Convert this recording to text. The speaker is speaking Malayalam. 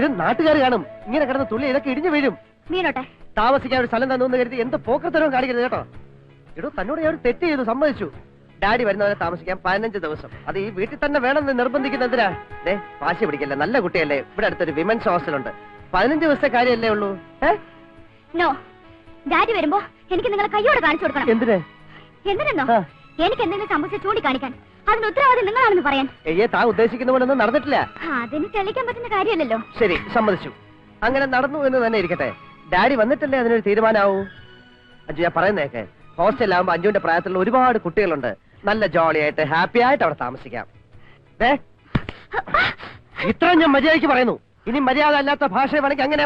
ഇത് നാട്ടുകാർ കാണും. ഇങ്ങനെ കിടന്ന തുള്ളി ഇതൊക്കെ ഇടിഞ്ഞു വീഴും. വീണോട്ടെ. താമസിക്കാൻ ഒരു സ്ഥലം തന്നു കരുതി എന്ത് പോക്കത്തരവും കാണിക്കരുത് കേട്ടോ. ഇടോ, തന്നോട് ഞാൻ ഒരു തെറ്റ് ചെയ്തു, സമ്മതിച്ചു. ഡാഡി വരുന്നവരെ താമസിക്കാൻ 15 ദിവസം. അത് ഈ വീട്ടിൽ തന്നെ വേണമെന്ന് നിർബന്ധിക്കുന്ന എന്തിനാ? വാശി പിടിക്കല്ലേ, നല്ല കുട്ടിയല്ലേ. ഇവിടെ അടുത്തൊരു വിമൻസ് ഹോസ്റ്റലുണ്ട്. 15 ദിവസത്തെ കാര്യമല്ലേ ഉള്ളൂ. നോ, ഡാഡി വരുമ്പോ എനിക്ക് നിങ്ങളെ കയ്യോടെ കാണിച്ചു കൊടുക്കണം. എന്തിന്? എന്തിനെന്നോ? എനിക്ക് എന്തെങ്കിലും സംഭവിച്ച ചൂണ്ടിക്കാണിക്കാൻ. അതിന് ഉത്തരവാദി നിങ്ങളാണെന്ന് പറയാൻ. താൻ ഉദ്ദേശിക്കുന്ന പോലെ ഒന്നും നടന്നിട്ടില്ല. അതിന് തെളിയിക്കാൻ പറ്റുന്ന കാര്യമല്ലല്ലോ. ശരി, സമ്മതിച്ചു. അങ്ങനെ നടന്നു എന്ന് തന്നെ ഇരിക്കട്ടെ. ഡാഡി വന്നിട്ടല്ലേ അതിനൊരു തീരുമാനമാവൂ. അഞ്ജു, ഞാൻ പറയുന്നേക്കെ, ഹോസ്റ്റലിലാവുമ്പോ അഞ്ജുവിന്റെ പ്രായത്തിലുള്ള ഒരുപാട് കുട്ടികളുണ്ട്. നല്ല ജോളിയായിട്ട് ഹാപ്പി ആയിട്ട് അവിടെ താമസിക്കാം. ഇത്ര ഞാൻ മര്യാദയ്ക്ക് പറയുന്നു. ഇനി മര്യാദ അല്ലാത്ത ഭാഷ വേണമെങ്കിൽ അങ്ങനെ